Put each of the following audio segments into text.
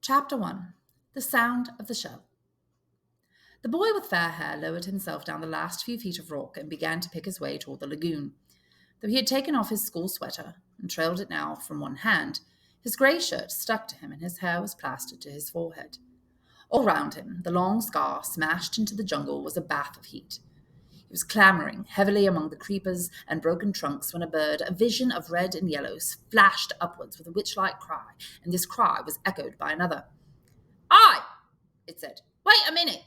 Chapter 1. The Sound of the Shell. The boy with fair hair lowered himself down the last few feet of rock and began to pick his way toward the lagoon. Though he had taken off his school sweater and trailed it now from one hand, his grey shirt stuck to him and his hair was plastered to his forehead. All round him, the long scar smashed into the jungle was a bath of heat. He was clambering heavily among the creepers and broken trunks when a vision of red and yellows, flashed upwards with a witch-like cry, and this cry was echoed by another. "Aye!" it said. "Wait a minute!"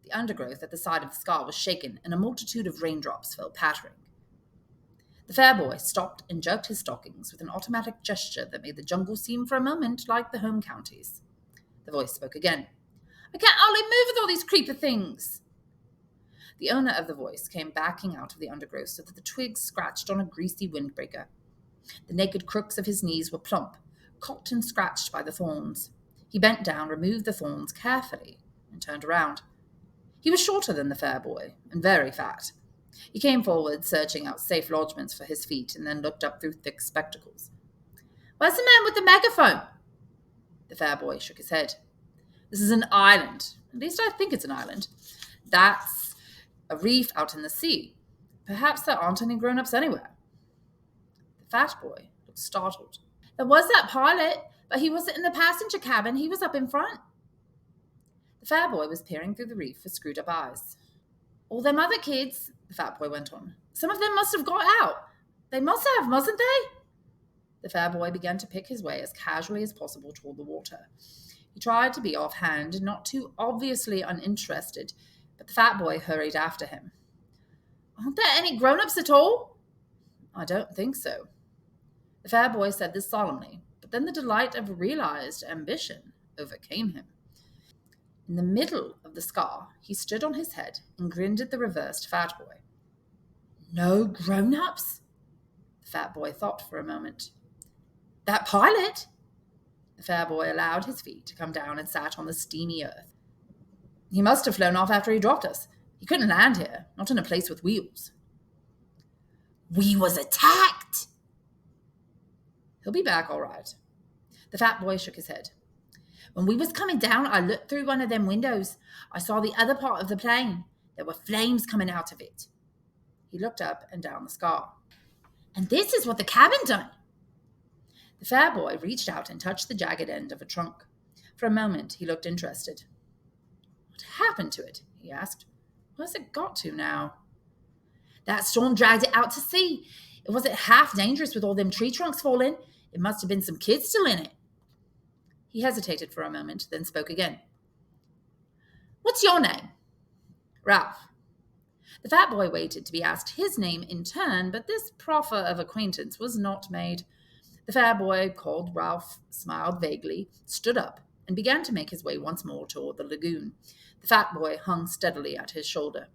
The undergrowth at the side of the scar was shaken, and a multitude of raindrops fell pattering. The fair boy stopped and jerked his stockings with an automatic gesture that made the jungle seem for a moment like the home counties. The voice spoke again. "I can't hardly move with all these creeper things." The owner of the voice came backing out of the undergrowth so that the twigs scratched on a greasy windbreaker. The naked crooks of his knees were plump, caught and scratched by the thorns. He bent down, removed the thorns carefully, and turned around. He was shorter than the fair boy, and very fat. He came forward, searching out safe lodgments for his feet, and then looked up through thick spectacles. "Where's the man with the megaphone?" The fair boy shook his head. "This is an island. At least I think it's an island. That's a reef out in the sea. Perhaps there aren't any grown-ups anywhere." The fat boy looked startled. "There was that pilot, but he wasn't in the passenger cabin. He was up in front." The fair boy was peering through the reef with screwed-up eyes. "All them other kids," the fat boy went on. "Some of them must have got out. They must have, mustn't they?" The fair boy began to pick his way as casually as possible toward the water. He tried to be offhand and not too obviously uninterested, but the fat boy hurried after him. "Aren't there any grown-ups at all?" "I don't think so." The fair boy said this solemnly, but then the delight of realized ambition overcame him. In the middle of the scar, he stood on his head and grinned at the reversed fat boy. "No grown-ups?" The fat boy thought for a moment. "That pilot?" The fair boy allowed his feet to come down and sat on the steamy earth. "He must have flown off after he dropped us. He couldn't land here, not in a place with wheels." "We was attacked!" "He'll be back all right." The fat boy shook his head. "When we was coming down, I looked through one of them windows. I saw the other part of the plane. There were flames coming out of it." He looked up and down the scar. "And this is what the cabin done." The fair boy reached out and touched the jagged end of a trunk. For a moment, he looked interested. "What happened to it?" he asked. "Where's it got to now?" "That storm dragged it out to sea. It wasn't half dangerous with all them tree trunks falling. It must have been some kids still in it." He hesitated for a moment, then spoke again. "What's your name?" "Ralph." The fat boy waited to be asked his name in turn, but this proffer of acquaintance was not made. The fair boy, called Ralph, smiled vaguely, stood up, and began to make his way once more toward the lagoon. The fat boy hung steadily at his shoulder.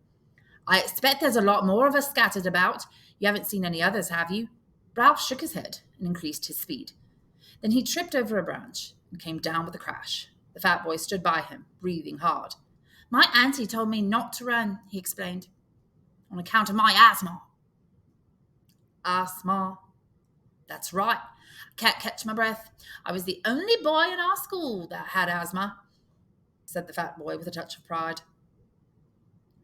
"I expect there's a lot more of us scattered about. You haven't seen any others, have you?" Ralph shook his head and increased his speed. Then he tripped over a branch and came down with a crash. The fat boy stood by him, breathing hard. "My auntie told me not to run," he explained, "on account of my asthma." "Asthma?" "That's right. I can't catch my breath. I was the only boy in our school that had asthma," said the fat boy with a touch of pride.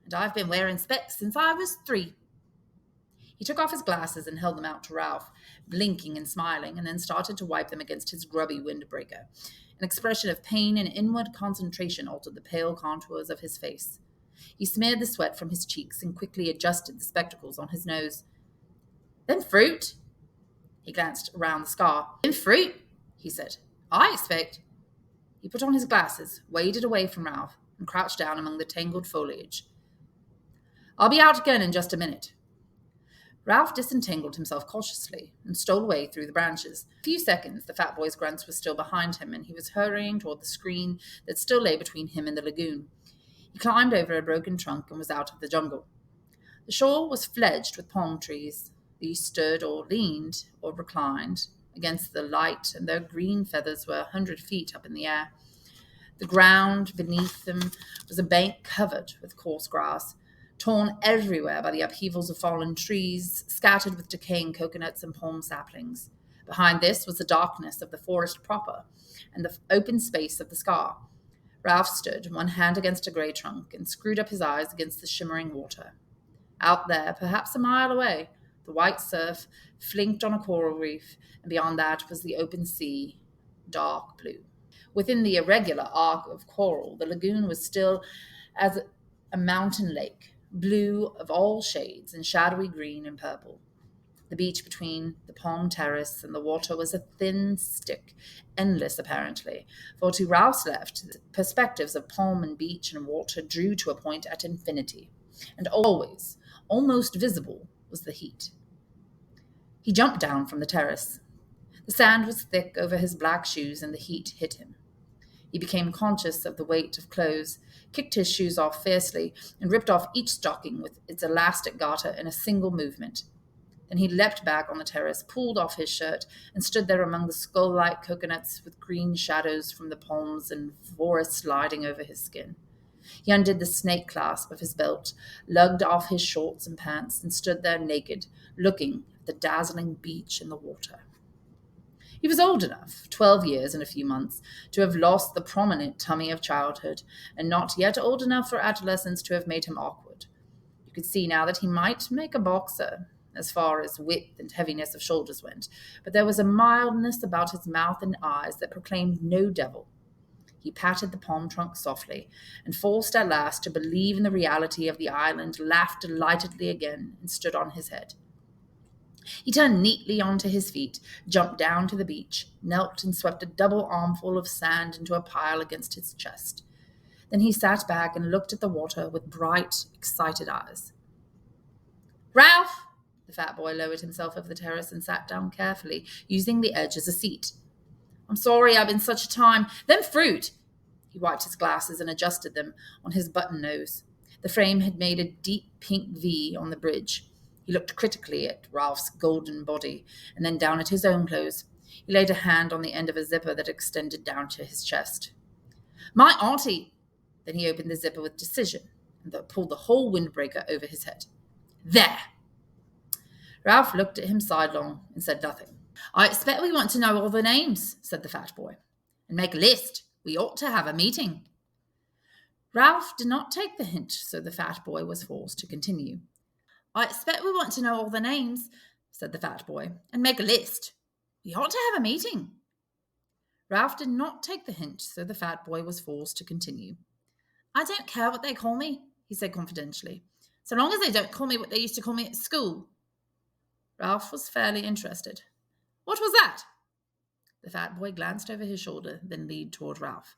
"And I've been wearing specs since I was 3. He took off his glasses and held them out to Ralph, blinking and smiling, and then started to wipe them against his grubby windbreaker. An expression of pain and inward concentration altered the pale contours of his face. He smeared the sweat from his cheeks and quickly adjusted the spectacles on his nose. "Them fruit?" He glanced around the scar. "Them fruit?" he said. "I expect." He put on his glasses, waded away from Ralph, and crouched down among the tangled foliage. "I'll be out again in just a minute." Ralph disentangled himself cautiously and stole away through the branches. In a few seconds, the fat boy's grunts were still behind him, and he was hurrying toward the screen that still lay between him and the lagoon. He climbed over a broken trunk and was out of the jungle. The shore was fledged with palm trees. These stood or leaned or reclined against the light, and their green feathers were 100 feet up in the air. The ground beneath them was a bank covered with coarse grass, torn everywhere by the upheavals of fallen trees, scattered with decaying coconuts and palm saplings. Behind this was the darkness of the forest proper and the open space of the scar. Ralph stood, one hand against a grey trunk, and screwed up his eyes against the shimmering water. Out there, perhaps a mile away, the white surf flinked on a coral reef, and beyond that was the open sea, dark blue. Within the irregular arc of coral, the lagoon was still as a mountain lake, blue of all shades and shadowy green and purple. The beach between the palm terrace and the water was a thin stick, endless apparently, for to Ralph's left, the perspectives of palm and beach and water drew to a point at infinity, and always, almost visible, was the heat. He jumped down from the terrace. The sand was thick over his black shoes, and the heat hit him. He became conscious of the weight of clothes, kicked his shoes off fiercely, and ripped off each stocking with its elastic garter in a single movement. Then he leapt back on the terrace, pulled off his shirt, and stood there among the skull-like coconuts with green shadows from the palms and forest sliding over his skin. He undid the snake clasp of his belt, lugged off his shorts and pants, and stood there naked, looking at the dazzling beach and the water. He was old enough, 12 years and a few months, to have lost the prominent tummy of childhood, and not yet old enough for adolescence to have made him awkward. You could see now that he might make a boxer, as far as width and heaviness of shoulders went, but there was a mildness about his mouth and eyes that proclaimed no devil. He patted the palm trunk softly, and forced at last to believe in the reality of the island, laughed delightedly again, and stood on his head. He turned neatly onto his feet, jumped down to the beach, knelt and swept a double armful of sand into a pile against his chest. Then he sat back and looked at the water with bright, excited eyes. "Ralph!" The fat boy lowered himself over the terrace and sat down carefully, using the edge as a seat. "I'm sorry I've been such a time. Them fruit!" He wiped his glasses and adjusted them on his button nose. The frame had made a deep pink V on the bridge. He looked critically at Ralph's golden body, and then down at his own clothes. He laid a hand on the end of a zipper that extended down to his chest. "My auntie!" Then he opened the zipper with decision and pulled the whole windbreaker over his head. "There!" Ralph looked at him sidelong and said nothing. "I expect we want to know all the names," said the fat boy, "and make a list. We ought to have a meeting." Ralph did not take the hint, so the fat boy was forced to continue. "I expect we want to know all the names," said the fat boy, "and make a list. We ought to have a meeting." Ralph did not take the hint, so the fat boy was forced to continue. "I don't care what they call me," he said confidentially, "so long as they don't call me what they used to call me at school." Ralph was fairly interested. "What was that?" The fat boy glanced over his shoulder, then leaned toward Ralph.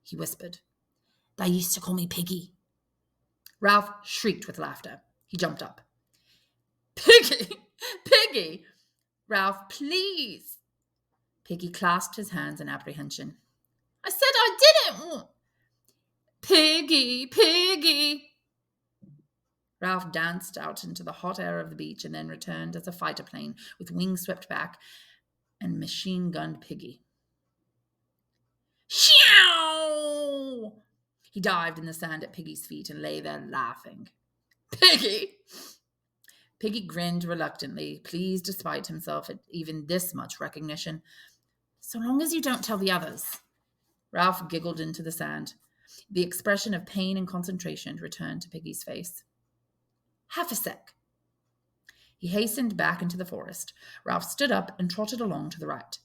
He whispered, "They used to call me Piggy." Ralph shrieked with laughter. He jumped up. "Piggy! Piggy! Ralph, please!" Piggy clasped his hands in apprehension. "I said I didn't want—" "Piggy! Piggy!" Ralph danced out into the hot air of the beach and then returned as a fighter plane with wings swept back and machine-gunned Piggy. "Shoo!" He dived in the sand at Piggy's feet and lay there laughing. "Piggy!" Piggy grinned reluctantly, pleased despite himself at even this much recognition. "So long as you don't tell the others." Ralph giggled into the sand. The expression of pain and concentration returned to Piggy's face. "Half a sec." He hastened back into the forest. Ralph stood up and trotted along to the right.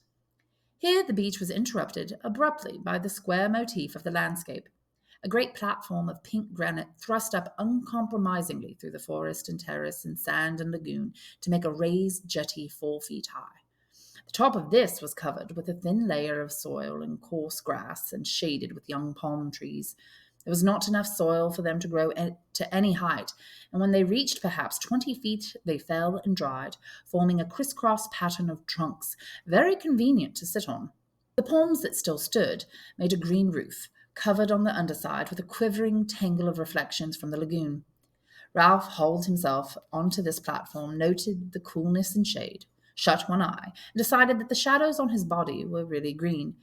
Here the beach was interrupted abruptly by the square motif of the landscape. A great platform of pink granite thrust up uncompromisingly through the forest and terrace and sand and lagoon to make a raised jetty 4 feet high. The top of this was covered with a thin layer of soil and coarse grass and shaded with young palm trees. There was not enough soil for them to grow to any height, and when they reached perhaps 20 feet, they fell and dried, forming a crisscross pattern of trunks, very convenient to sit on. The palms that still stood made a green roof, covered on the underside with a quivering tangle of reflections from the lagoon. Ralph hauled himself onto this platform, noted the coolness and shade, shut one eye, and decided that the shadows on his body were really green.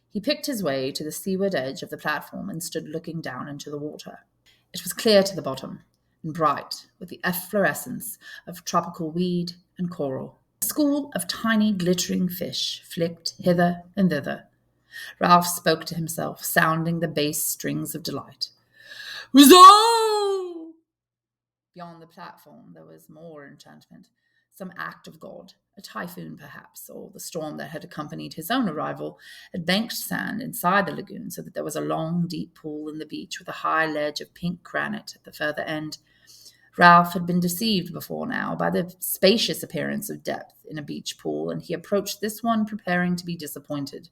He picked his way to the seaward edge of the platform and stood looking down into the water. It was clear to the bottom and bright with the efflorescence of tropical weed and coral. A school of tiny, glittering fish flicked hither and thither. Ralph spoke to himself, sounding the bass strings of delight. Huzzah! Beyond the platform, there was more enchantment. Some act of God, a typhoon perhaps, or the storm that had accompanied his own arrival, had banked sand inside the lagoon so that there was a long, deep pool in the beach with a high ledge of pink granite at the further end. Ralph had been deceived before now by the spacious appearance of depth in a beach pool, and he approached this one preparing to be disappointed.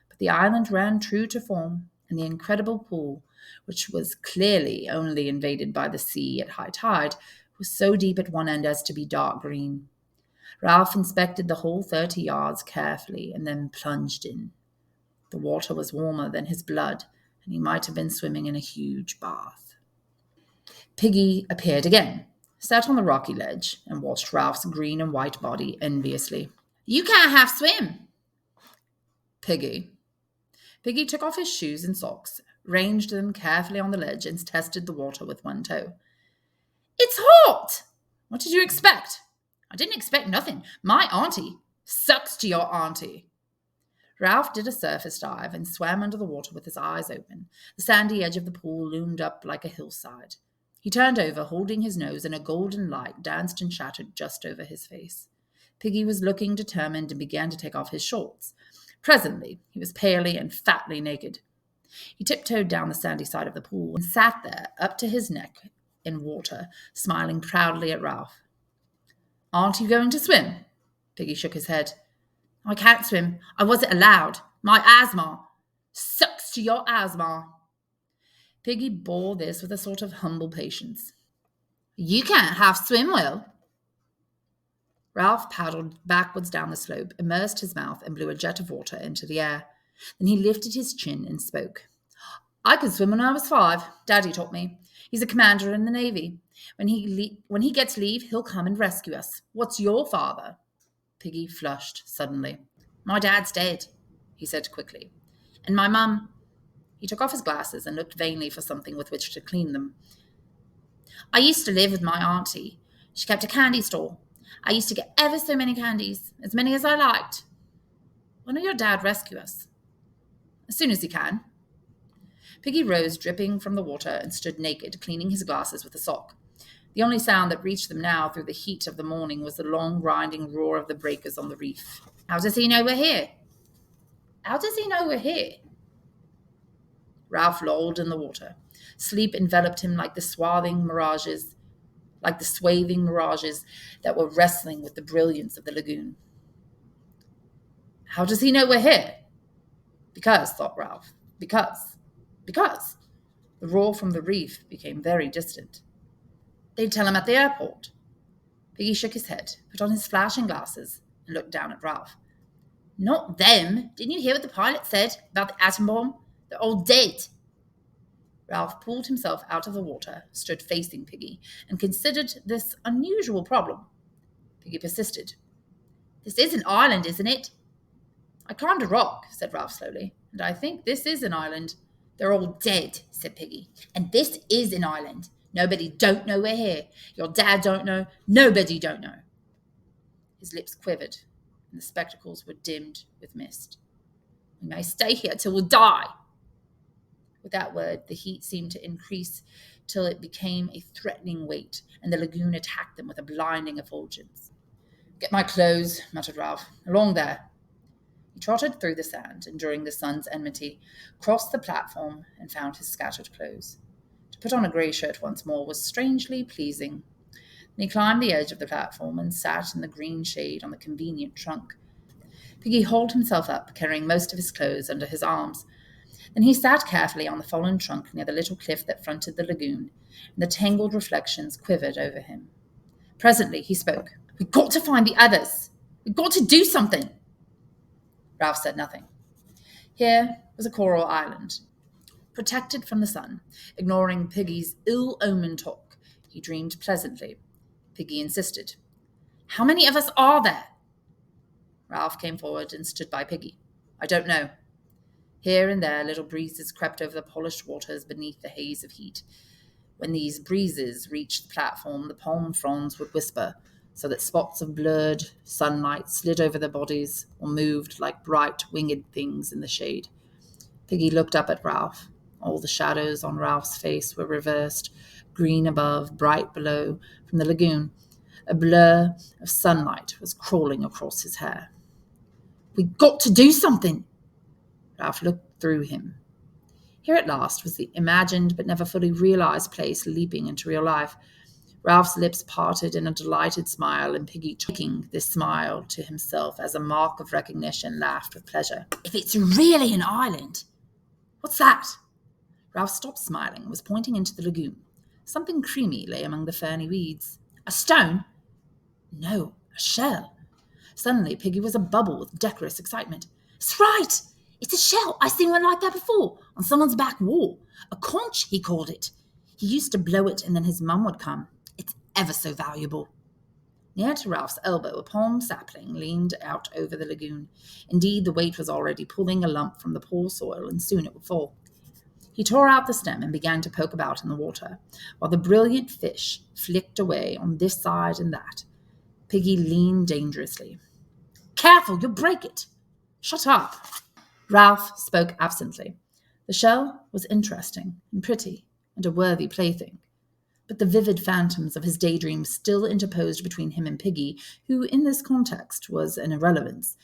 But the island ran true to form, and the incredible pool, which was clearly only invaded by the sea at high tide, was so deep at one end as to be dark green. Ralph inspected the whole 30 yards carefully and then plunged in. The water was warmer than his blood, and he might have been swimming in a huge bath. Piggy appeared again, sat on the rocky ledge, and watched Ralph's green and white body enviously. You can't half swim. Piggy. Piggy took off his shoes and socks, ranged them carefully on the ledge, and tested the water with one toe. It's hot! What did you expect? I didn't expect nothing. My auntie. Sucks to your auntie. Ralph did a surface dive and swam under the water with his eyes open. The sandy edge of the pool loomed up like a hillside. He turned over, holding his nose, and a golden light danced and shattered just over his face. Piggy was looking determined and began to take off his shorts. Presently, he was palely and fatly naked. He tiptoed down the sandy side of the pool and sat there, up to his neck in water, smiling proudly at Ralph. Aren't you going to swim? Piggy shook his head. I can't swim. I wasn't allowed. My asthma. Sucks to your asthma. Piggy bore this with a sort of humble patience. You can't half swim well. Ralph paddled backwards down the slope, immersed his mouth, and blew a jet of water into the air. Then he lifted his chin and spoke. I could swim when I was 5. Daddy taught me. He's a commander in the Navy. When he gets leave, he'll come and rescue us. What's your father? Piggy flushed suddenly. My dad's dead, he said quickly. And my mum. He took off his glasses and looked vainly for something with which to clean them. I used to live with my auntie. She kept a candy store. I used to get ever so many candies, as many as I liked. When will your dad rescue us? As soon as he can. Piggy rose, dripping from the water, and stood naked, cleaning his glasses with a sock. The only sound that reached them now through the heat of the morning was the long, grinding roar of the breakers on the reef. How does he know we're here? How does he know we're here? Ralph lolled in the water. Sleep enveloped him like the swathing mirages that were wrestling with the brilliance of the lagoon. How does he know we're here? Because, thought Ralph, because. The roar from the reef became very distant. They'd tell him at the airport. Piggy shook his head, put on his flashing glasses, and looked down at Ralph. Not them. Didn't you hear what the pilot said about the atom bomb? They're all dead. Ralph pulled himself out of the water, stood facing Piggy, and considered this unusual problem. Piggy persisted. This is an island, isn't it? I climbed a rock, said Ralph slowly, and I think this is an island. They're all dead, said Piggy, and this is an island. Nobody don't know we're here. Your dad don't know. Nobody don't know. His lips quivered, and the spectacles were dimmed with mist. We may stay here till we die. With that word, the heat seemed to increase till it became a threatening weight, and the lagoon attacked them with a blinding effulgence. Get my clothes, muttered Ralph. Along there. He trotted through the sand, enduring the sun's enmity, crossed the platform, and found his scattered clothes. To put on a grey shirt once more was strangely pleasing. Then he climbed the edge of the platform and sat in the green shade on the convenient trunk. Piggy hauled himself up, carrying most of his clothes under his arms. Then he sat carefully on the fallen trunk near the little cliff that fronted the lagoon, and the tangled reflections quivered over him. Presently he spoke. We've got to find the others. We've got to do something. Ralph said nothing. Here was a coral island, protected from the sun. Ignoring Piggy's ill-omened talk, he dreamed pleasantly. Piggy insisted. How many of us are there? Ralph came forward and stood by Piggy. I don't know. Here and there little breezes crept over the polished waters beneath the haze of heat. When these breezes reached the platform, the palm fronds would whisper, so that spots of blurred sunlight slid over their bodies or moved like bright winged things in the shade. Piggy looked up at Ralph. All the shadows on Ralph's face were reversed, green above, bright below, from the lagoon. A blur of sunlight was crawling across his hair. "We've got to do something!" Ralph looked through him. Here at last was the imagined but never fully realized place leaping into real life. Ralph's lips parted in a delighted smile, and Piggy, taking this smile to himself as a mark of recognition, laughed with pleasure. "If it's really an island!" "What's that?" Ralph stopped smiling and was pointing into the lagoon. Something creamy lay among the ferny weeds. "A stone?" "No, a shell." Suddenly, Piggy was abubble with decorous excitement. "It's right! It's a shell. I've seen one like that before, on someone's back wall. A conch, he called it. He used to blow it, and then his mum would come. It's ever so valuable." Near to Ralph's elbow, a palm sapling leaned out over the lagoon. Indeed, the weight was already pulling a lump from the poor soil, and soon it would fall. He tore out the stem and began to poke about in the water, while the brilliant fish flicked away on this side and that. Piggy leaned dangerously. "Careful, you'll break it." "Shut up." Ralph spoke absently. The shell was interesting and pretty and a worthy plaything, but the vivid phantoms of his daydreams still interposed between him and Piggy, who in this context was an irrelevance.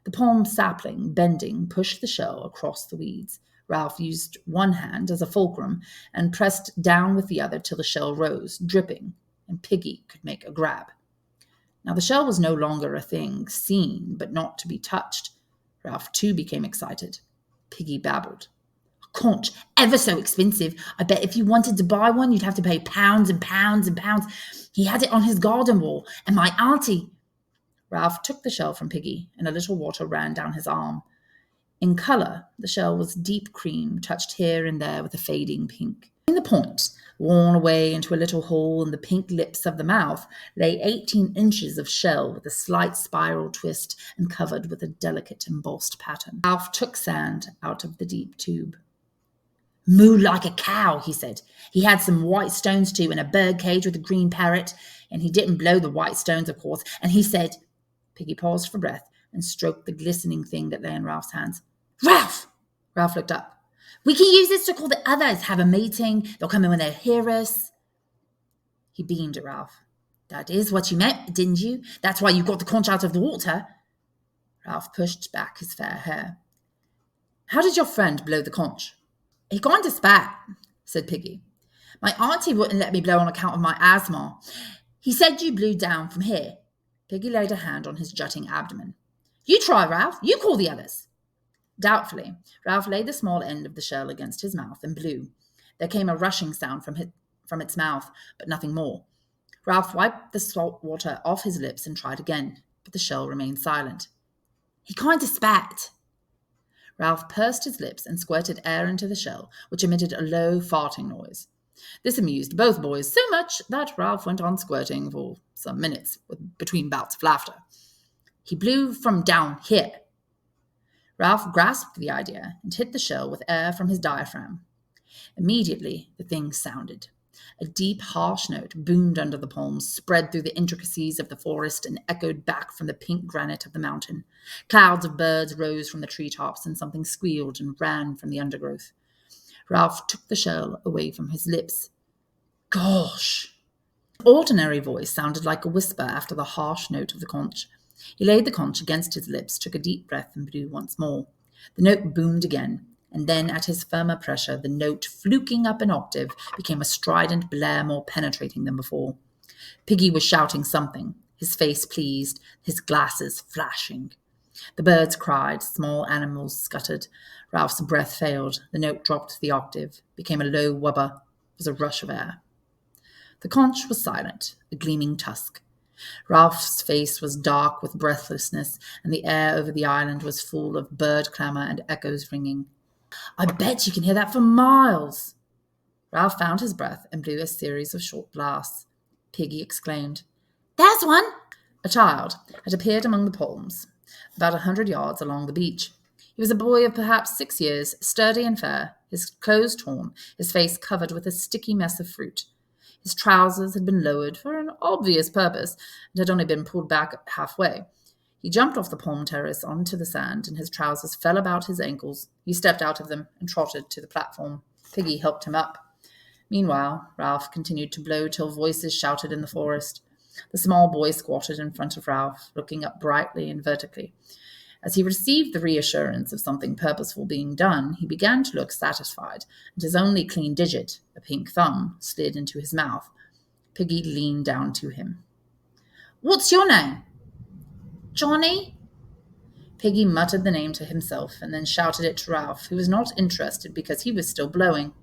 The palm sapling, bending, pushed the shell across the weeds. Ralph used one hand as a fulcrum and pressed down with the other till the shell rose, dripping, and Piggy could make a grab. Now the shell was no longer a thing seen but not to be touched. Ralph too became excited. Piggy babbled. "A conch, ever so expensive. I bet if you wanted to buy one, you'd have to pay pounds and pounds and pounds. He had it on his garden wall, and my auntie—" Ralph took the shell from Piggy, and a little water ran down his arm. In colour, the shell was deep cream, touched here and there with a fading pink. In the point, worn away into a little hole in the pink lips of the mouth, lay 18 inches of shell with a slight spiral twist and covered with a delicate embossed pattern. Ralph took sand out of the deep tube. "Moo like a cow," he said. "He had some white stones too, and a bird cage with a green parrot, and he didn't blow the white stones, of course, and he said—" Piggy paused for breath and stroked the glistening thing that lay in Ralph's hands. "Ralph!" Ralph looked up. "We can use this to call the others, have a meeting. They'll come in when they hear us." He beamed at Ralph. "That is what you meant, didn't you? That's why you got the conch out of the water." Ralph pushed back his fair hair. "How did your friend blow the conch?" "He kind of spat," said Piggy. "My auntie wouldn't let me blow on account of my asthma. He said you blew down from here." Piggy laid a hand on his jutting abdomen. "You try, Ralph. You call the others." Doubtfully, Ralph laid the small end of the shell against his mouth and blew. There came a rushing sound from its mouth, but nothing more. Ralph wiped the salt water off his lips and tried again, but the shell remained silent. "He kind of spat." Ralph pursed his lips and squirted air into the shell, which emitted a low farting noise. This amused both boys so much that Ralph went on squirting for some minutes, between bouts of laughter. "He blew from down here." Ralph grasped the idea and hit the shell with air from his diaphragm. Immediately, the thing sounded. A deep, harsh note boomed under the palms, spread through the intricacies of the forest, and echoed back from the pink granite of the mountain. Clouds of birds rose from the treetops, and something squealed and ran from the undergrowth. Ralph took the shell away from his lips. "Gosh!" The ordinary voice sounded like a whisper after the harsh note of the conch. He laid the conch against his lips, took a deep breath, and blew once more. The note boomed again, and then at his firmer pressure, the note, fluking up an octave, became a strident blare more penetrating than before. Piggy was shouting something, his face pleased, his glasses flashing. The birds cried, small animals scuttered. Ralph's breath failed. The note dropped the octave, became a low wubber. It was a rush of air. The conch was silent, a gleaming tusk. Ralph's face was dark with breathlessness, and the air over the island was full of bird clamour and echoes ringing. "I bet you can hear that for miles." Ralph found his breath and blew a series of short blasts. Piggy exclaimed, "There's one!" A child had appeared among the palms, about 100 yards along the beach. He was a boy of perhaps 6 years, sturdy and fair, his clothes torn, his face covered with a sticky mess of fruit. His trousers had been lowered for an obvious purpose and had only been pulled back halfway. He jumped off the palm terrace onto the sand, and his trousers fell about his ankles. He stepped out of them and trotted to the platform. Piggy helped him up. Meanwhile, Ralph continued to blow till voices shouted in the forest. The small boy squatted in front of Ralph, looking up brightly and vertically. As he received the reassurance of something purposeful being done, he began to look satisfied, and his only clean digit, a pink thumb, slid into his mouth. Piggy leaned down to him. "What's your name?" "Johnny." Piggy muttered the name to himself and then shouted it to Ralph, who was not interested because he was still blowing.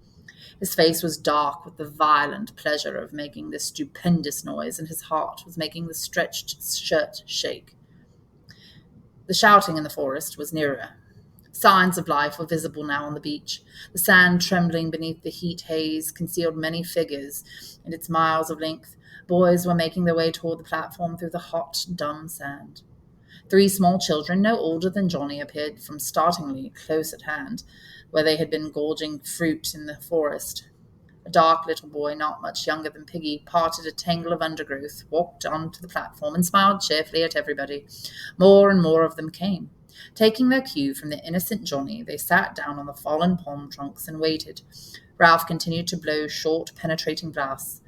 His face was dark with the violent pleasure of making this stupendous noise, and his heart was making the stretched shirt shake. The shouting in the forest was nearer. Signs of life were visible now on the beach. The sand trembling beneath the heat haze concealed many figures in its miles of length. Boys were making their way toward the platform through the hot, dumb sand. 3 small children, no older than Johnny, appeared from startlingly close at hand, where they had been gorging fruit in the forest. A dark little boy, not much younger than Piggy, parted a tangle of undergrowth, walked onto the platform, and smiled cheerfully at everybody. More and more of them came. Taking their cue from the innocent Johnny, they sat down on the fallen palm trunks and waited. Ralph continued to blow short, penetrating blasts.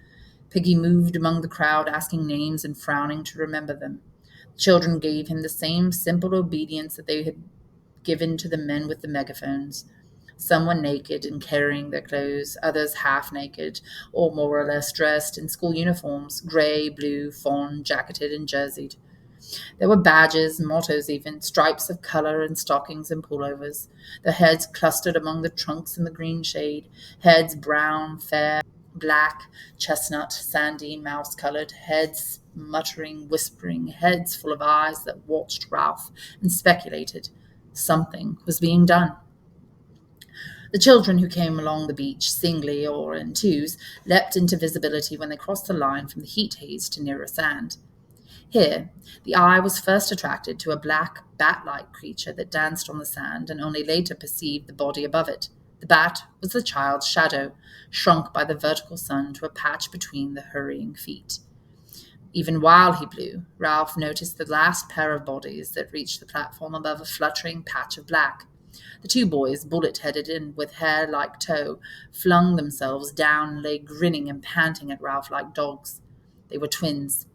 Piggy moved among the crowd, asking names and frowning to remember them. The children gave him the same simple obedience that they had given to the men with the megaphones. Some were naked and carrying their clothes, others half naked, or more or less dressed in school uniforms, grey, blue, fawn, jacketed and jerseyed. There were badges, mottos even, stripes of colour and stockings and pullovers. Their heads clustered among the trunks in the green shade, heads brown, fair, black, chestnut, sandy, mouse-coloured, heads muttering, whispering, heads full of eyes that watched Ralph and speculated. Something was being done. The children who came along the beach, singly or in twos, leapt into visibility when they crossed the line from the heat haze to nearer sand. Here, the eye was first attracted to a black, bat-like creature that danced on the sand, and only later perceived the body above it. The bat was the child's shadow, shrunk by the vertical sun to a patch between the hurrying feet. Even while he blew, Ralph noticed the last pair of bodies that reached the platform above a fluttering patch of black. The 2 boys, bullet-headed and with hair like tow, flung themselves down and lay grinning and panting at Ralph like dogs. They were twins,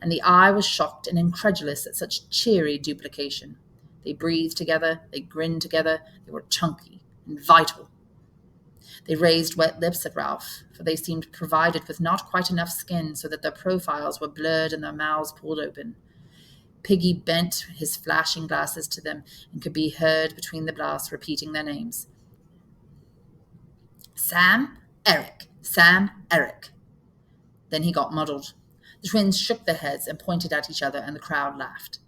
and the eye was shocked and incredulous at such cheery duplication. They breathed together, they grinned together, they were chunky and vital. They raised wet lips at Ralph, for they seemed provided with not quite enough skin so that their profiles were blurred and their mouths pulled open. Piggy bent his flashing glasses to them and could be heard between the blasts repeating their names. Sam, Eric, Sam, Eric. Then he got muddled. The twins shook their heads and pointed at each other, and the crowd laughed.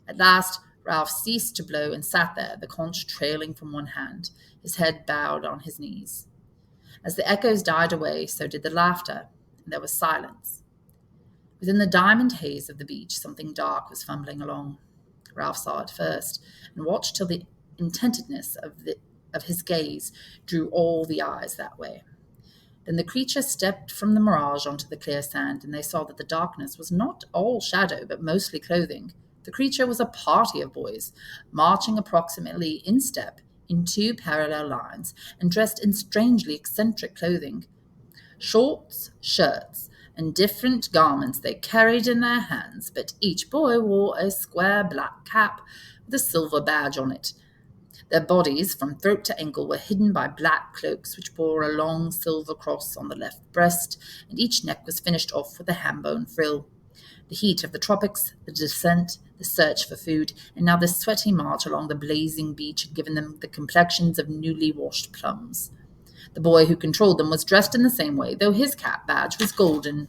At last, Ralph ceased to blow and sat there, the conch trailing from one hand, his head bowed on his knees. As the echoes died away, so did the laughter, and there was silence. Within the diamond haze of the beach, something dark was fumbling along. Ralph saw it first, and watched till the intentness of his gaze drew all the eyes that way. Then the creature stepped from the mirage onto the clear sand, and they saw that the darkness was not all shadow, but mostly clothing. The creature was a party of boys, marching approximately in step in 2 parallel lines, and dressed in strangely eccentric clothing. Shorts, shirts, and different garments they carried in their hands, but each boy wore a square black cap with a silver badge on it. Their bodies, from throat to ankle, were hidden by black cloaks which bore a long silver cross on the left breast, and each neck was finished off with a ham-bone frill. The heat of the tropics, the descent, the search for food, and now this sweaty march along the blazing beach had given them the complexions of newly washed plums. The boy who controlled them was dressed in the same way, though his cap badge was golden.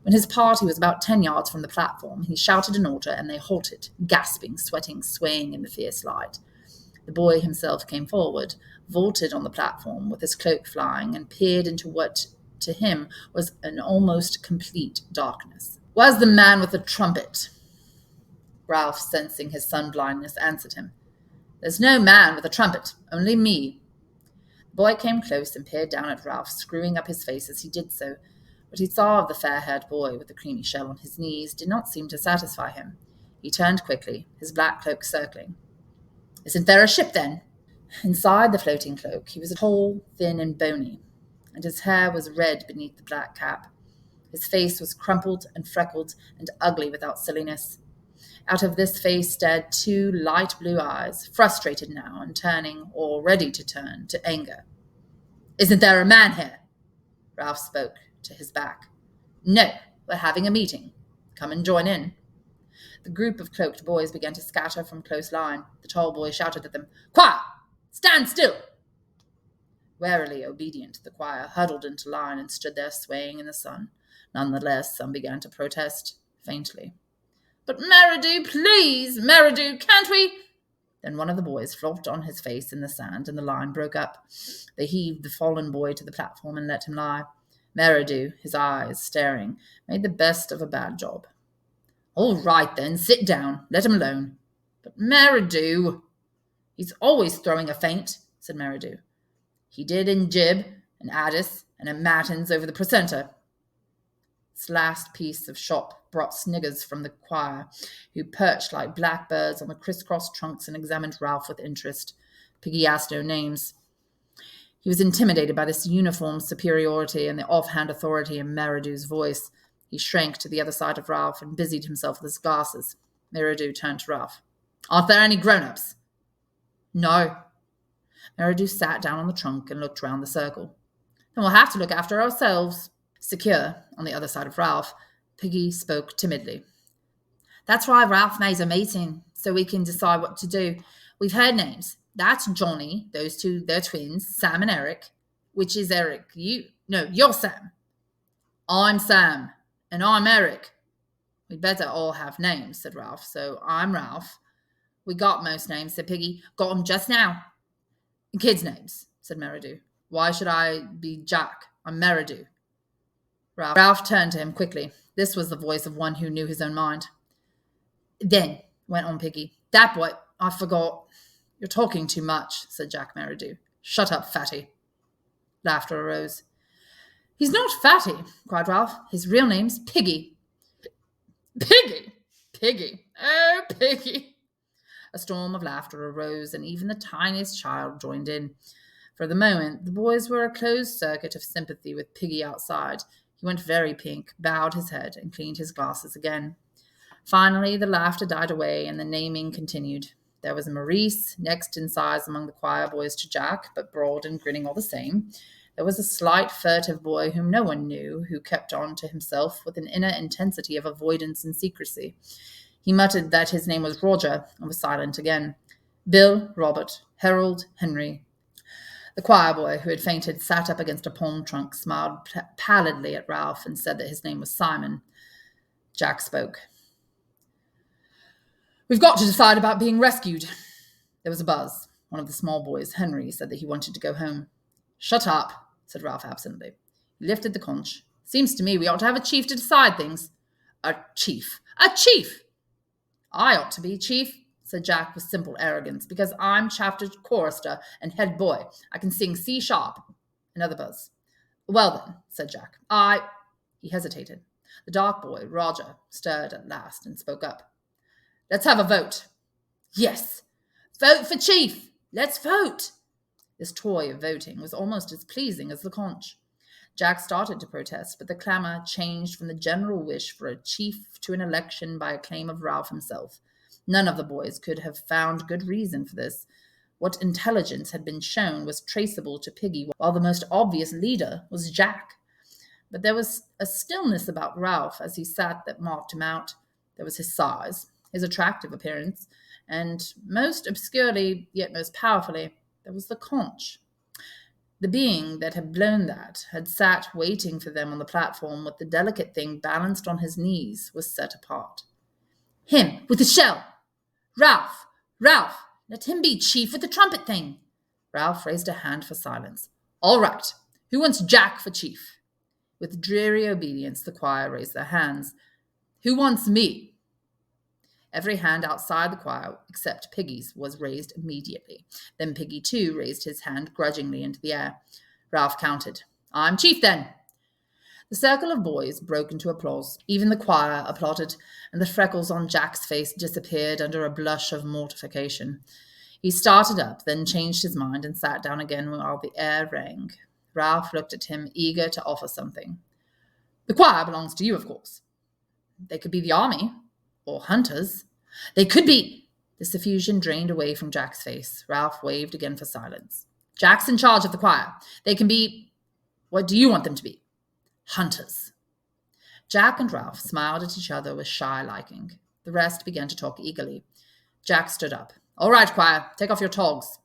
When his party was about 10 yards from the platform, he shouted an order, and they halted, gasping, sweating, swaying in the fierce light. The boy himself came forward, vaulted on the platform with his cloak flying, and peered into what, to him, was an almost complete darkness. "Where's the man with the trumpet?" Ralph, sensing his sun-blindness, answered him. "There's no man with a trumpet, only me." The boy came close and peered down at Ralph, screwing up his face as he did so, What he saw of the fair-haired boy with the creamy shell on his knees did not seem to satisfy him. He turned quickly, his black cloak circling. "Isn't there a ship, then?" Inside the floating cloak, he was tall, thin, and bony, and his hair was red beneath the black cap. His face was crumpled and freckled and ugly without silliness. Out of this face stared two light blue eyes, frustrated now and turning, or ready to turn, to anger. "Isn't there a man here?" Ralph spoke to his back. "No, we're having a meeting. Come and join in." The group of cloaked boys began to scatter from close line. The tall boy shouted at them, "Quiet! Stand still!" Warily obedient, the choir huddled into line and stood there swaying in the sun. Nonetheless, some began to protest, faintly. "But Merridew, please! Merridew, can't we—" Then one of the boys flopped on his face in the sand, and the line broke up. They heaved the fallen boy to the platform and let him lie. Merridew, his eyes staring, made the best of a bad job. "All right, then, sit down. Let him alone." "But Merridew—" "He's always throwing a feint," said Merridew. "He did in Jib, and Addis, and at Matins over the placenta." This last piece of shop brought sniggers from the choir, who perched like blackbirds on the crisscross trunks and examined Ralph with interest. Piggy asked no names. He was intimidated by this uniform superiority and the offhand authority in Merridew's voice. He shrank to the other side of Ralph and busied himself with his glasses. Merridew turned to Ralph. "Aren't there any grown-ups?" "No." Merridew sat down on the trunk and looked round the circle. "Then we'll have to look after ourselves." Secure on the other side of Ralph, Piggy spoke timidly. "That's why Ralph made a meeting, so we can decide what to do. We've heard names. That's Johnny, those two, they're twins, Sam and Eric." "Which is Eric? You're Sam." "I'm Sam, and I'm Eric." "We'd better all have names," said Ralph, "so I'm Ralph." "We got most names," said Piggy. "Got 'em just now." "Kids' names," said Merridew. "Why should I be Jack? I'm Merridew." Ralph turned to him quickly. This was the voice of one who knew his own mind. "Then," went on Piggy, "that boy, I forgot." "You're talking too much," said Jack Merridew. "Shut up, fatty." Laughter arose. "He's not fatty," cried Ralph. "His real name's Piggy." "Piggy! Piggy! Oh, Piggy!" A storm of laughter arose, and even the tiniest child joined in. For the moment, the boys were a closed circuit of sympathy with Piggy outside. He went very pink, bowed his head, and cleaned his glasses again. Finally, the laughter died away, and the naming continued. There was Maurice, next in size among the choir boys to Jack, but broad and grinning all the same. There was a slight, furtive boy whom no one knew, who kept on to himself with an inner intensity of avoidance and secrecy. He muttered that his name was Roger, and was silent again. Bill, Robert, Harold, Henry. The choir boy, who had fainted, sat up against a palm trunk, smiled pallidly at Ralph, and said that his name was Simon. Jack spoke. "We've got to decide about being rescued." There was a buzz. One of the small boys, Henry, said that he wanted to go home. "Shut up," said Ralph absently. He lifted the conch. "Seems to me we ought to have a chief to decide things." "A chief? A chief?" "I ought to be chief," said Jack with simple arrogance, "because I'm chapter chorister and head boy. I can sing C sharp." Another buzz. "Well then," said Jack, He hesitated. The dark boy, Roger, stirred at last and spoke up. "Let's have a vote." "Yes, vote for chief. Let's vote." This toy of voting was almost as pleasing as the conch. Jack started to protest, but the clamour changed from the general wish for a chief to an election by a claim of Ralph himself. None of the boys could have found good reason for this. What intelligence had been shown was traceable to Piggy, while the most obvious leader was Jack. But there was a stillness about Ralph as he sat that marked him out. There was his size, his attractive appearance, and most obscurely, yet most powerfully, there was the conch. The being that had blown that, had sat waiting for them on the platform with the delicate thing balanced on his knees, was set apart. "Him with the shell! Ralph! Ralph! Let him be chief with the trumpet thing!" Ralph raised a hand for silence. "All right. Who wants Jack for chief?" With dreary obedience, the choir raised their hands. "Who wants me?" Every hand outside the choir, except Piggy's, was raised immediately. Then Piggy, too, raised his hand grudgingly into the air. Ralph counted. "I'm chief, then." The circle of boys broke into applause. Even the choir applauded, and the freckles on Jack's face disappeared under a blush of mortification. He started up, then changed his mind and sat down again while the air rang. Ralph looked at him, eager to offer something. The choir belongs to you, of course. They could be the army, or hunters. They could be. The suffusion drained away from Jack's face. Ralph waved again for silence. Jack's in charge of the choir. They can be. What do you want them to be? Hunters. Jack and Ralph smiled at each other with shy liking. The rest began to talk eagerly. Jack stood up. All right, choir, take off your togs.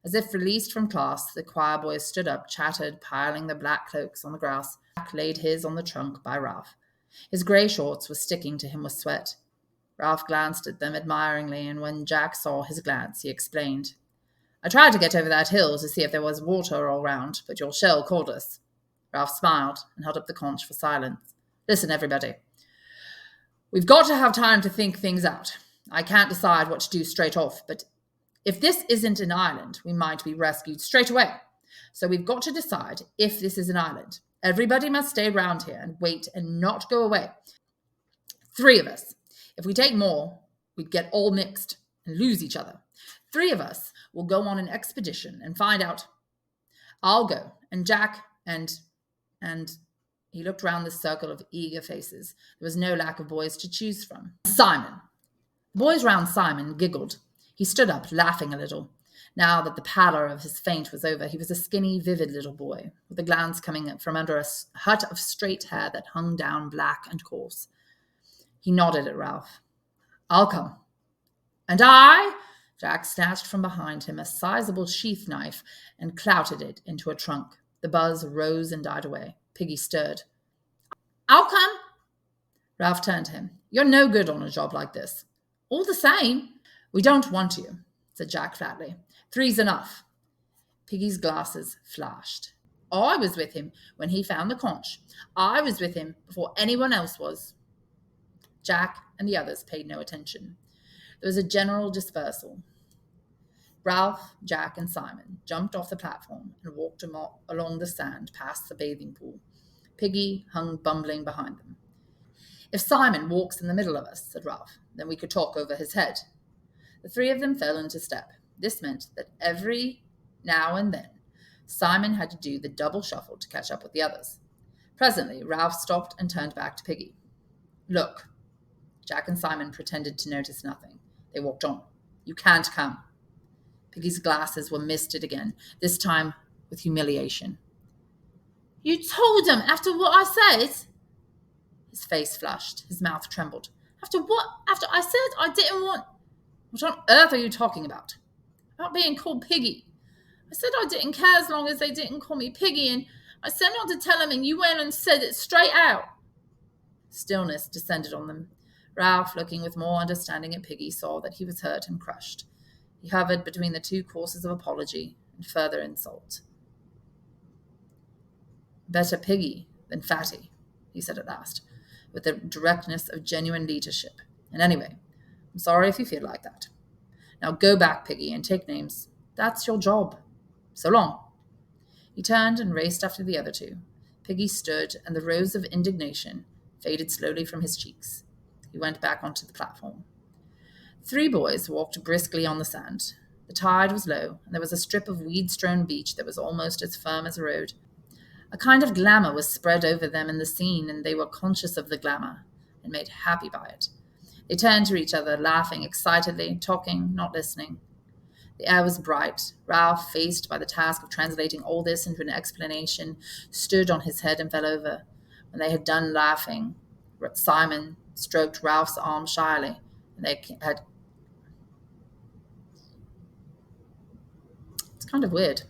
As if released from class, the choir boys stood up, chattered, piling their black cloaks on the grass. Jack laid his on the trunk by Ralph. His grey shorts were sticking to him with sweat. Ralph glanced at them admiringly, and when Jack saw his glance, he explained. I tried to get over that hill to see if there was water all round, but your shell caught us. Ralph smiled and held up the conch for silence. Listen, everybody. We've got to have time to think things out. I can't decide what to do straight off, but if this isn't an island, we might be rescued straight away. So we've got to decide if this is an island. Everybody must stay around here and wait and not go away. 3 of us. If we take more, we'd get all mixed and lose each other. 3 of us will go on an expedition and find out. I'll go, and Jack and he looked round the circle of eager faces. There was no lack of boys to choose from. Simon. The boys round Simon giggled. He stood up, laughing a little. Now that the pallor of his faint was over, he was a skinny, vivid little boy, with the glance coming from under a hut of straight hair that hung down black and coarse. He nodded at Ralph. I'll come. And I? Jack snatched from behind him a sizable sheath knife and clouted it into a trunk. The buzz rose and died away. Piggy stirred. I'll come. Ralph turned to him. You're no good on a job like this. All the same. We don't want you, said Jack flatly. 3's enough. Piggy's glasses flashed. I was with him when he found the conch. I was with him before anyone else was. Jack and the others paid no attention. There was a general dispersal. Ralph, Jack, and Simon jumped off the platform and walked along the sand past the bathing pool. Piggy hung bumbling behind them. If Simon walks in the middle of us, said Ralph, then we could talk over his head. The 3 of them fell into step. This meant that every now and then Simon had to do the double shuffle to catch up with the others. Presently, Ralph stopped and turned back to Piggy. Look. Jack and Simon pretended to notice nothing. They walked on. You can't come. Piggy's glasses were misted again, this time with humiliation. You told him after what I said? His face flushed. His mouth trembled. After what? After I said I didn't want... What on earth are you talking about? About being called Piggy. I said I didn't care as long as they didn't call me Piggy, and I said not to tell him, and you went and said it straight out. Stillness descended on them. Ralph, looking with more understanding at Piggy, saw that he was hurt and crushed. He hovered between the 2 courses of apology and further insult. Better Piggy than Fatty, he said at last, with the directness of genuine leadership. And anyway, I'm sorry if you feel like that. Now go back, Piggy, and take names. That's your job. So long. He turned and raced after the other 2. Piggy stood, and the rose of indignation faded slowly from his cheeks. He went back onto the platform. 3 boys walked briskly on the sand. The tide was low, and there was a strip of weed-strewn beach that was almost as firm as a road. A kind of glamour was spread over them in the scene, and they were conscious of the glamour and made happy by it. They turned to each other, laughing excitedly, talking, not listening. The air was bright. Ralph, faced by the task of translating all this into an explanation, stood on his head and fell over. When they had done laughing, Simon stroked Ralph's arm shyly, and they had... It's kind of weird.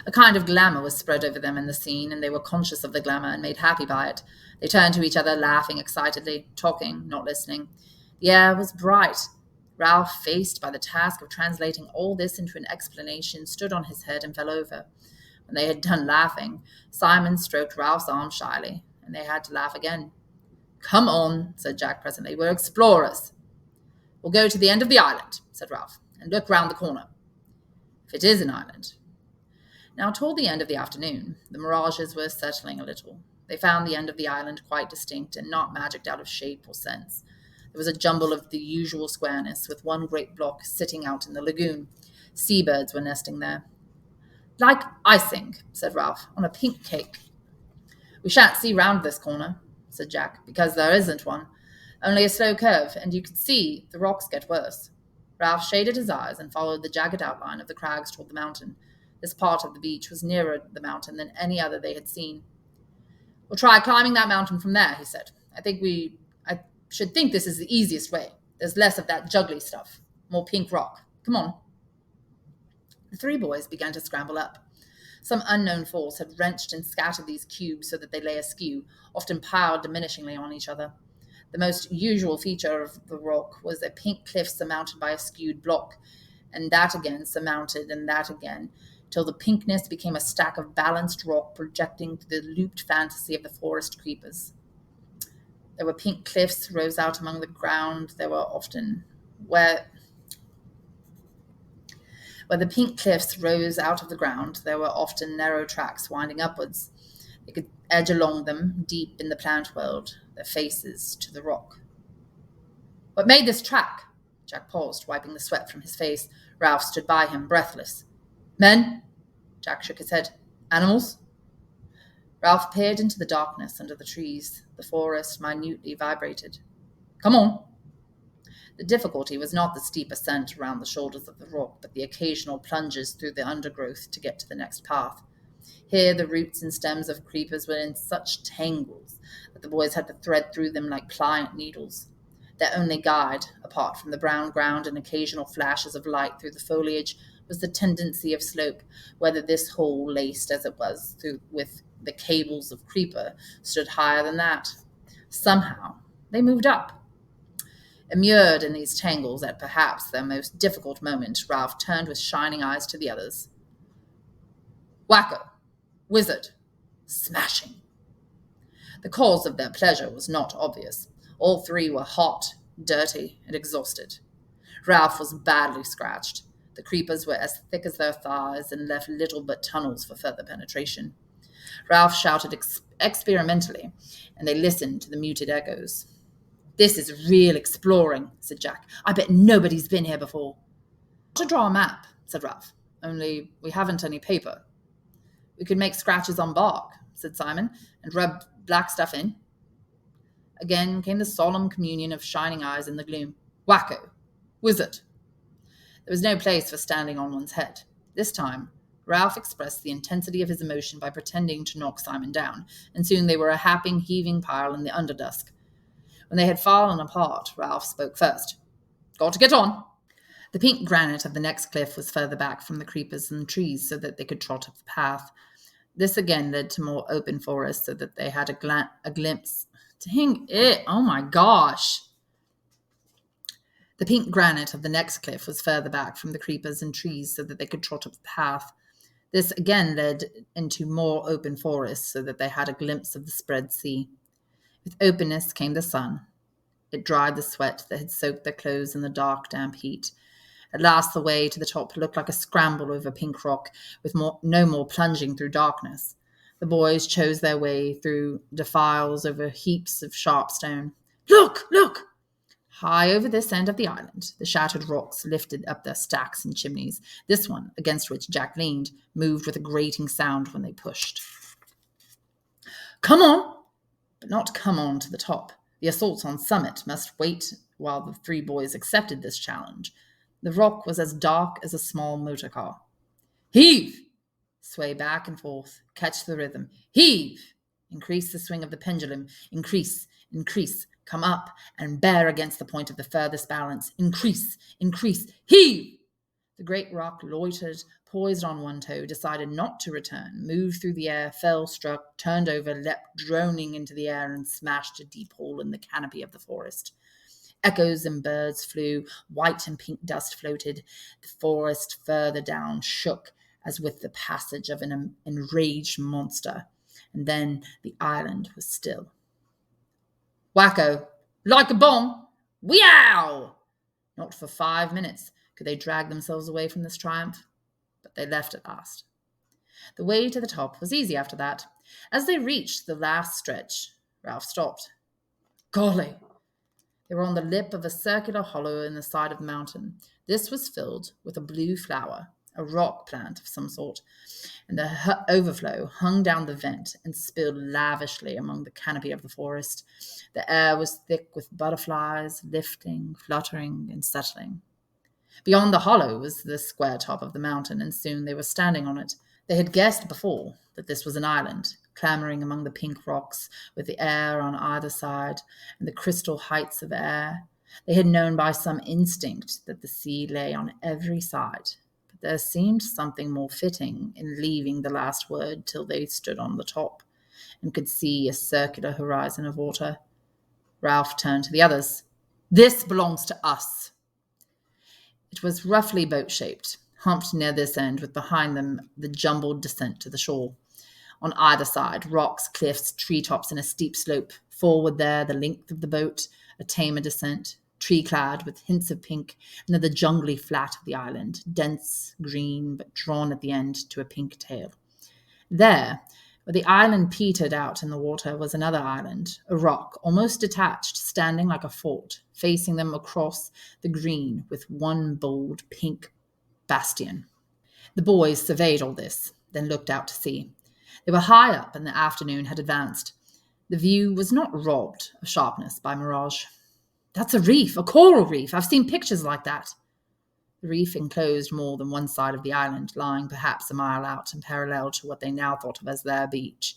A kind of glamour was spread over them in the scene, and they were conscious of the glamour and made happy by it. They turned to each other, laughing excitedly, talking, not listening. The air was bright. Ralph, faced by the task of translating all this into an explanation, stood on his head and fell over. When they had done laughing, Simon stroked Ralph's arm shyly, and they had to laugh again. Come on, said Jack presently. We're explorers. We'll go to the end of the island, said Ralph, and look round the corner. If it is an island. Now, toward the end of the afternoon, the mirages were settling a little. They found the end of the island quite distinct and not magicked out of shape or sense. There was a jumble of the usual squareness, with one great block sitting out in the lagoon. Seabirds were nesting there. Like icing, said Ralph, on a pink cake. We shan't see round this corner, said Jack, because there isn't one. Only a slow curve, and you can see the rocks get worse. Ralph shaded his eyes and followed the jagged outline of the crags toward the mountain. This part of the beach was nearer the mountain than any other they had seen. We'll try climbing that mountain from there, he said. I should think this is the easiest way. There's less of that juggly stuff. More pink rock. Come on. The three boys began to scramble up. Some unknown force had wrenched and scattered these cubes so that they lay askew, often piled diminishingly on each other. The most usual feature of the rock was a pink cliff surmounted by a skewed block, and that again surmounted, and that again, till the pinkness became a stack of balanced rock projecting through the looped fantasy of the forest creepers. There were pink cliffs rose out among the ground. There were often where the pink cliffs rose out of the ground, there were often narrow tracks winding upwards. They could edge along them, deep in the plant world, their faces to the rock. What made this track? Jack paused, wiping the sweat from his face. Ralph stood by him, breathless. Men? Jack shook his head. Animals? Ralph peered into the darkness under the trees. The forest minutely vibrated. Come on. The difficulty was not the steep ascent around the shoulders of the rock, but the occasional plunges through the undergrowth to get to the next path. Here the roots and stems of creepers were in such tangles that the boys had to thread through them like pliant needles. Their only guide, apart from the brown ground and occasional flashes of light through the foliage, was the tendency of slope, whether this hole, laced as it was with the cables of creeper, stood higher than that. Somehow they moved up. Immured in these tangles at perhaps their most difficult moment, Ralph turned with shining eyes to the others. Wacko, wizard, smashing. The cause of their pleasure was not obvious. All three were hot, dirty, and exhausted. Ralph was badly scratched. The creepers were as thick as their thighs and left little but tunnels for further penetration. Ralph shouted experimentally, and they listened to the muted echoes. This is real exploring, said Jack. I bet nobody's been here before. To draw a map, said Ralph, only we haven't any paper. We could make scratches on bark, said Simon, and rub black stuff in. Again came the solemn communion of shining eyes in the gloom. Wacko, wizard. There was no place for standing on one's head. This time, Ralph expressed the intensity of his emotion by pretending to knock Simon down, and soon they were a happy, heaving pile in the underdusk. When they had fallen apart, Ralph spoke first. Got to get on. The pink granite of the next cliff was further back from the creepers and trees so that they could trot up the path. This again led to more open forest so that they had a glimpse. Dang it, oh my gosh. The pink granite of the next cliff was further back from the creepers and trees so that they could trot up the path. This again led into more open forest so that they had a glimpse of the spread sea. With openness came the sun. It dried the sweat that had soaked their clothes in the dark, damp heat. At last the way to the top looked like a scramble over pink rock, with no more plunging through darkness. The boys chose their way through defiles over heaps of sharp stone. Look, look! High over this end of the island, the shattered rocks lifted up their stacks and chimneys. This one, against which Jack leaned, moved with a grating sound when they pushed. Come on! But not come on to the top. The assaults on summit must wait while the three boys accepted this challenge. The rock was as dark as a small motor car. Heave! Sway back and forth. Catch the rhythm. Heave! Increase the swing of the pendulum. Increase, increase. Come up and bear against the point of the furthest balance. Increase, increase. Heave! The great rock loitered, poised on one toe, decided not to return, moved through the air, fell, struck, turned over, leapt droning into the air, and smashed a deep hole in the canopy of the forest. Echoes and birds flew, white and pink dust floated. The forest further down shook as with the passage of an enraged monster, and then the island was still. Wacko, like a bomb, weow! Not for 5 minutes could they drag themselves away from this triumph, but they left at last. The way to the top was easy after that. As they reached the last stretch, Ralph stopped. Golly! They were on the lip of a circular hollow in the side of the mountain. This was filled with a blue flower, a rock plant of some sort, and the overflow hung down the vent and spilled lavishly among the canopy of the forest. The air was thick with butterflies, lifting, fluttering, and settling. Beyond the hollow was the square top of the mountain, and soon they were standing on it. They had guessed before that this was an island, clambering among the pink rocks, with the air on either side and the crystal heights of air. They had known by some instinct that the sea lay on every side, but there seemed something more fitting in leaving the last word till they stood on the top and could see a circular horizon of water. Ralph turned to the others. This belongs to us. It was roughly boat-shaped, humped near this end, with behind them the jumbled descent to the shore. On either side, rocks, cliffs, treetops, and a steep slope. Forward there, the length of the boat, a tamer descent, tree-clad with hints of pink, and then the jungly flat of the island, dense, green, but drawn at the end to a pink tail. There, where the island petered out in the water, was another island, a rock, almost detached, standing like a fort, facing them across the green with one bold pink bastion. The boys surveyed all this, then looked out to sea. They were high up, and the afternoon had advanced. The view was not robbed of sharpness by mirage. That's a reef, a coral reef. I've seen pictures like that. The reef enclosed more than one side of the island, lying perhaps a mile out and parallel to what they now thought of as their beach.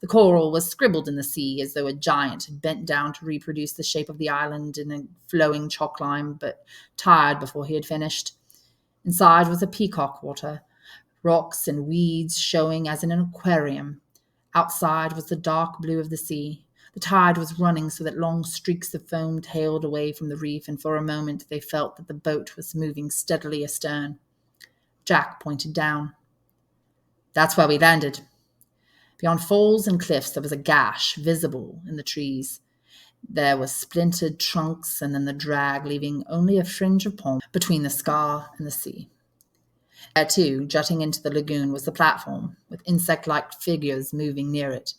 The coral was scribbled in the sea as though a giant had bent down to reproduce the shape of the island in a flowing chalk line, but tired before he had finished. Inside was a peacock water, rocks and weeds showing as in an aquarium. Outside was the dark blue of the sea. The tide was running so that long streaks of foam tailed away from the reef, and for a moment they felt that the boat was moving steadily astern. Jack pointed down. That's where we landed. Beyond falls and cliffs there was a gash visible in the trees. There were splintered trunks and then the drag, leaving only a fringe of palm between the scar and the sea. There, too, jutting into the lagoon, was the platform, with insect-like figures moving near it.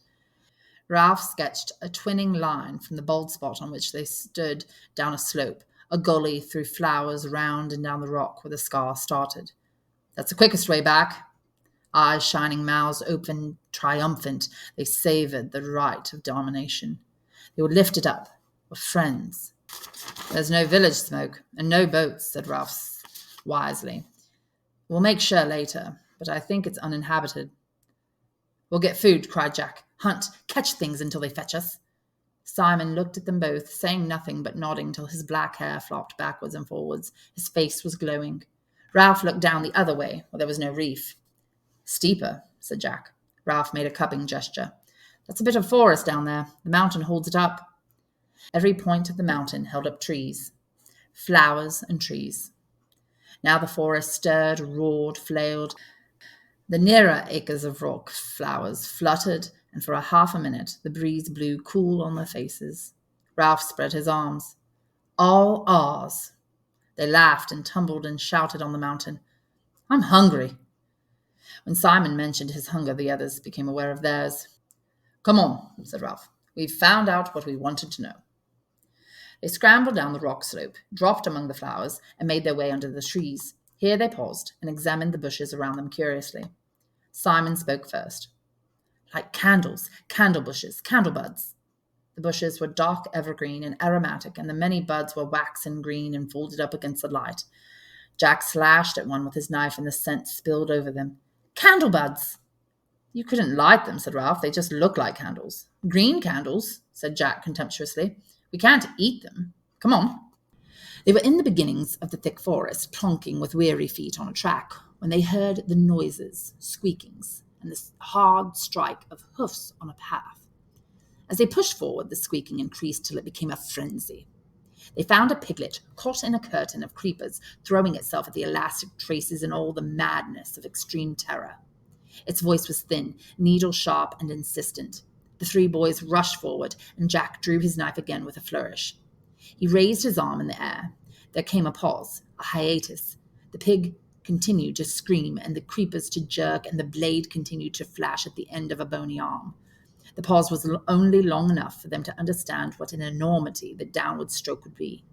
Ralph sketched a twinning line from the bald spot on which they stood down a slope, a gully through flowers round and down the rock where the scar started. That's the quickest way back. Eyes shining, mouths open, triumphant, they savoured the right of domination. They were lifted up, were friends. There's no village smoke, and no boats, said Ralph wisely. We'll make sure later, but I think it's uninhabited. We'll get food, cried Jack. Hunt, catch things until they fetch us. Simon looked at them both, saying nothing but nodding till his black hair flopped backwards and forwards. His face was glowing. Ralph looked down the other way, where there was no reef. Steeper, said Jack. Ralph made a cupping gesture. That's a bit of forest down there. The mountain holds it up. Every point of the mountain held up trees. Flowers and trees. Now the forest stirred, roared, flailed. The nearer acres of rock flowers fluttered, and for a half a minute the breeze blew cool on their faces. Ralph spread his arms. All ours. They laughed and tumbled and shouted on the mountain. I'm hungry. When Simon mentioned his hunger, the others became aware of theirs. Come on, said Ralph. We've found out what we wanted to know. They scrambled down the rock slope, dropped among the flowers, and made their way under the trees. Here they paused and examined the bushes around them curiously. Simon spoke first. Like candles, candle bushes, candle buds. The bushes were dark evergreen and aromatic, and the many buds were waxen green and folded up against the light. Jack slashed at one with his knife, and the scent spilled over them. Candle buds! You couldn't light them, said Ralph. They just look like candles. Green candles, said Jack contemptuously. We can't eat them. Come on. They were in the beginnings of the thick forest, plonking with weary feet on a track, when they heard the noises, squeakings, and the hard strike of hoofs on a path. As they pushed forward, the squeaking increased till it became a frenzy. They found a piglet caught in a curtain of creepers, throwing itself at the elastic traces in all the madness of extreme terror. Its voice was thin, needle-sharp, and insistent. The three boys rushed forward, and Jack drew his knife again with a flourish. He raised his arm in the air. There came a pause, a hiatus. The pig continued to scream and the creepers to jerk and the blade continued to flash at the end of a bony arm. The pause was only long enough for them to understand what an enormity the downward stroke would be.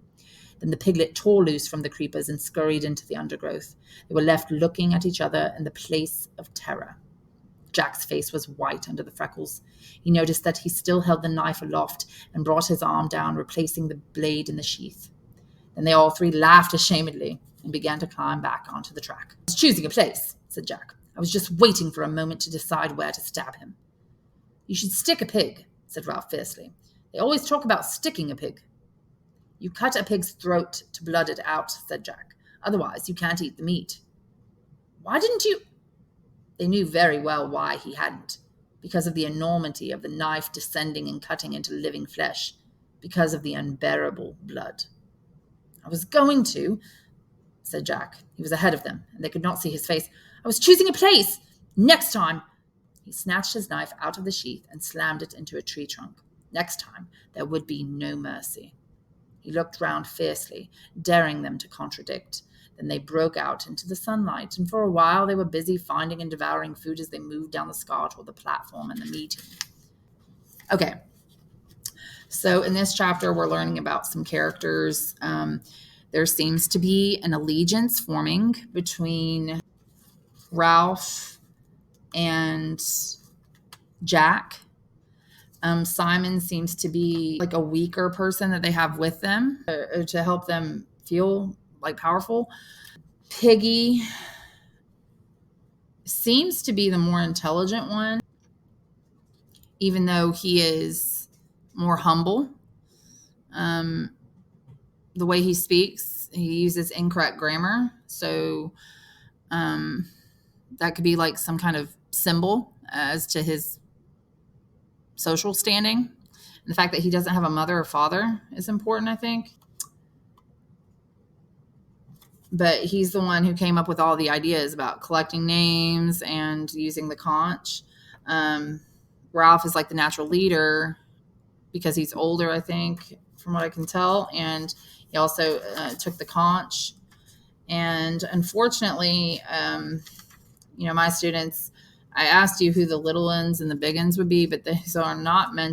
Then the piglet tore loose from the creepers and scurried into the undergrowth. They were left looking at each other in the place of terror. Jack's face was white under the freckles. He noticed that he still held the knife aloft and brought his arm down, replacing the blade in the sheath. Then they all three laughed ashamedly and began to climb back onto the track. "I was choosing a place," said Jack. "I was just waiting for a moment to decide where to stab him." "You should stick a pig," said Ralph fiercely. "They always talk about sticking a pig." "You cut a pig's throat to blood it out," said Jack. "Otherwise, you can't eat the meat." "Why didn't you—" They knew very well why he hadn't. Because of the enormity of the knife descending and cutting into living flesh. Because of the unbearable blood. "I was going to," said Jack. He was ahead of them, and they could not see his face. "I was choosing a place. Next time." He snatched his knife out of the sheath and slammed it into a tree trunk. Next time, there would be no mercy. He looked round fiercely, daring them to contradict. Then they broke out into the sunlight, and for a while they were busy finding and devouring food as they moved down the scar toward the platform and the meeting. Okay, so in this chapter, we're learning about some characters. There seems to be an allegiance forming between Ralph and Jack. Simon seems to be like a weaker person that they have with them to help them feel like powerful. Piggy seems to be the more intelligent one, even though he is more humble. The way he speaks, he uses incorrect grammar. So that could be like some kind of symbol as to his social standing. And the fact that he doesn't have a mother or father is important, I think. But he's the one who came up with all the ideas about collecting names and using the conch. Ralph is like the natural leader because he's older, I think, from what I can tell. And he also took the conch. And unfortunately, my students, I asked you who the little uns and the big uns would be, but these are not mentioned.